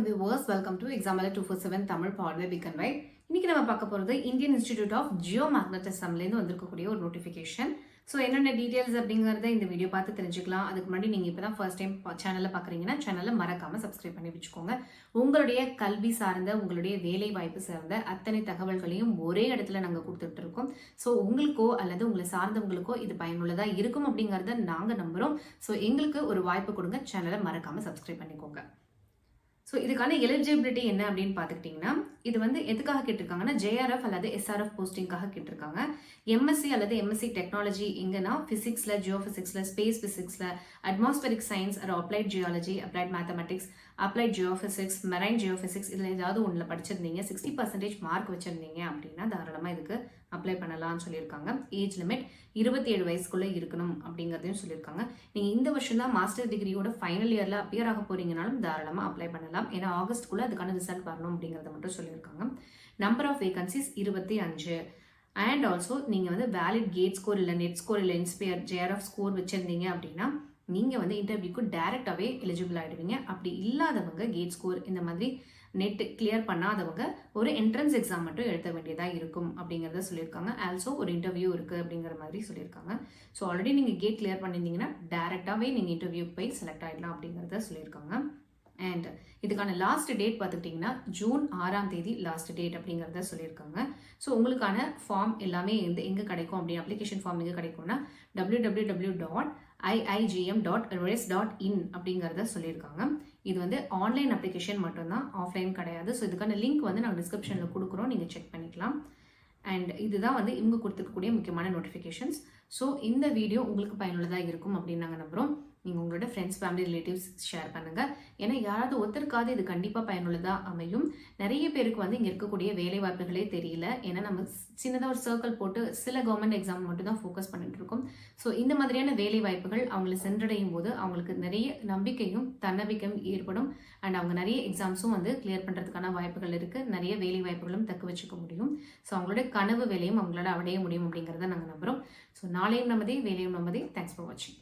viewers, welcome to Examiner 247 Tamil powered by Beacon White. இன்னைக்கு நம்ம பார்க்க போறது இந்தியன் இன்ஸ்டிடியூட் ஆஃப் ஜியோமேக்னட்டிசம்ல இருந்து வந்திருக்கக்கூடிய ஒரு நோட்டிஃபிகேஷன். ஸோ என்னென்ன டீடைல்ஸ் அப்படிங்கறத இந்த வீடியோ பார்த்து தெரிஞ்சுக்கலாம். அதுக்கு முன்னாடி நீங்க இப்பதான் ஃபர்ஸ்ட் டைம் சேனலை பாக்குறீங்கன்னா சேனலை மறக்காம சப்ஸ்கிரைப் பண்ணி வச்சுக்கோங்க. உங்களுடைய கல்வி சார்ந்த உங்களுடைய வேலை வாய்ப்பு சார்ந்த அத்தனை தகவல்களையும் ஒரே இடத்துல நாங்க கொடுத்துட்டு இருக்கோம். ஸோ உங்களுக்கோ அல்லது உங்களை சார்ந்தவங்களுக்கோ இது பயனுள்ளதா இருக்கும் அப்படிங்கறத நாங்க நம்புறோம். ஸோ எங்களுக்கு ஒரு வாய்ப்பு கொடுங்க, சேனலை மறக்காம சப்ஸ்கிரைப் பண்ணிக்கோங்க. ஸோ இதுக்கான எலிஜிபிலிட்டி என்ன அப்படின்னு பார்த்துக்கிட்டிங்கன்னா, இது வந்து எதுக்காக கேட்டிருக்காங்கன்னா ஜேஆர்எஃப் அல்லது எஸ்ஆர்எஃப் போஸ்டிங்காக கேட்டிருக்காங்க. எம்எஸ்சி அல்லது எம்எஸ்சி டெக்னாலஜி எங்கன்னா ஃபிசிக்ஸில், ஜியோ ஃபிசிக்ஸில், ஸ்பேஸ் ஃபிசிக்ஸில், atmospheric science or applied geology, applied mathematics, applied geophysics, marine geophysics இதில் ஏதாவது ஒன்றில் படிச்சிருந்தீங்க, 60% மார்க் வச்சுருந்தீங்க அப்படின்னா தாராளமாக இதுக்கு அப்ளை பண்ணலாம்னு சொல்லியிருக்காங்க. ஏஜ் லிமிட் 27 வயசுக்குள்ளே இருக்கணும் அப்படிங்கிறதையும் சொல்லியிருக்காங்க. நீங்கள் இந்த வருஷம் தான் மாஸ்டர் டிகிரியோட ஃபைனல் இயரில் அப்பியர் ஆக போறீங்கனாலும் தாராளமாக அப்ளை பண்ணலாம். ஏன்னா ஆகஸ்ட்குள்ளே அதுக்கான ரிசல்ட் வரணும் அப்படிங்கிறத மட்டும் சொல்லியிருக்காங்க. Number of vacancies 25. And also நீங்கள் வந்து வேலிட் கேட் ஸ்கோர் இல்லை நெட் ஸ்கோர் இல்லை இன்ஸ்பயர் ஜேஆர்எஃப் ஸ்கோர் வச்சுருந்தீங்க அப்படின்னா நீங்கள் வந்து இன்டர்வியூக்கு டைரெக்டாகவே எலிஜிபிள் ஆகிடுவீங்க. அப்படி இல்லாதவங்க கேட் ஸ்கோர் இந்த மாதிரி நெட் கிளியர் பண்ணாதவங்க ஒரு என்ட்ரன்ஸ் எக்ஸாம் மட்டும் எழுத வேண்டியதாக இருக்கும் அப்படிங்கிறத சொல்லியிருக்காங்க. ஆல்சோ ஒரு இன்டர்வியூ இருக்குது அப்படிங்கிற மாதிரி சொல்லியிருக்காங்க. ஸோ ஆல்ரெடி நீங்கள் கேட் கிளியர் பண்ணியிருந்தீங்கன்னா டேரெக்டாகவே நீங்கள் இன்டர்வியூ போய் செலக்ட் ஆகிடலாம் அப்படிங்கிறத சொல்லியிருக்காங்க. அண்ட் இதுக்கான லாஸ்ட் டேட் பார்த்துக்கிட்டிங்கன்னா ஜூன் 6ஆம் தேதி லாஸ்ட் டேட் அப்படிங்கிறத சொல்லியிருக்காங்க. ஸோ உங்களுக்கான ஃபார்ம் எல்லாமே எங்கே கிடைக்கும் அப்படின்னு அப்ளிகேஷன் ஃபார்ம் எங்கே கிடைக்கும்னா www.iigm.res.in அப்படிங்கிறத சொல்லியிருக்காங்க. இது வந்து ஆன்லைன் அப்ளிகேஷன் மட்டும்தான், ஆஃப்லைன் கிடையாது. ஸோ இதுக்கான லிங்க் வந்து நாங்கள் டிஸ்கிரிப்ஷனில் கொடுக்குறோம், நீங்கள் செக் பண்ணிக்கலாம். அண்ட் இதுதான் வந்து இவங்க கொடுத்துருக்கக்கூடிய முக்கியமான நோட்டிஃபிகேஷன்ஸ். ஸோ இந்த வீடியோ உங்களுக்கு பயனுள்ளதாக இருக்கும் அப்படின்னு நாங்கள் நம்புகிறோம். நீங்கள் உங்களோட ஃப்ரெண்ட்ஸ், ஃபேமிலி, ரிலேட்டிவ்ஸ் ஷேர் பண்ணுங்கள். ஏன்னா யாராவது ஒருத்தருக்காவது இது கண்டிப்பாக பயனுள்ளதாக அமையும். நிறைய பேருக்கு வந்து இங்கே இருக்கக்கூடிய வேலை வாய்ப்புகளே தெரியல. ஏன்னா நம்ம சின்னதாக ஒரு சர்க்கிள் போட்டு சில கவர்மெண்ட் எக்ஸாம் மட்டும் தான் ஃபோக்கஸ் பண்ணிட்டு இருக்கோம். ஸோ இந்த மாதிரியான வேலை வாய்ப்புகள் அவங்களை சென்றடையும் போது அவங்களுக்கு நிறைய நம்பிக்கையும் தன்னம்பிக்கையும் ஏற்படும். அண்ட் அவங்க நிறைய எக்ஸாம்ஸும் வந்து கிளியர் பண்ணுறதுக்கான வாய்ப்புகள் இருக்குது. நிறைய வேலை வாய்ப்புகளும் தக்க வச்சுக்க முடியும். ஸோ அவங்களோட கனவு வேலையும் அவங்களால அடைய முடியும் அப்படிங்கிறத நாங்கள் நம்புகிறோம். ஸோ நாளையும் நமதே, வேலையும் நமதே. தேங்க்ஸ் ஃபார் வாட்சிங்.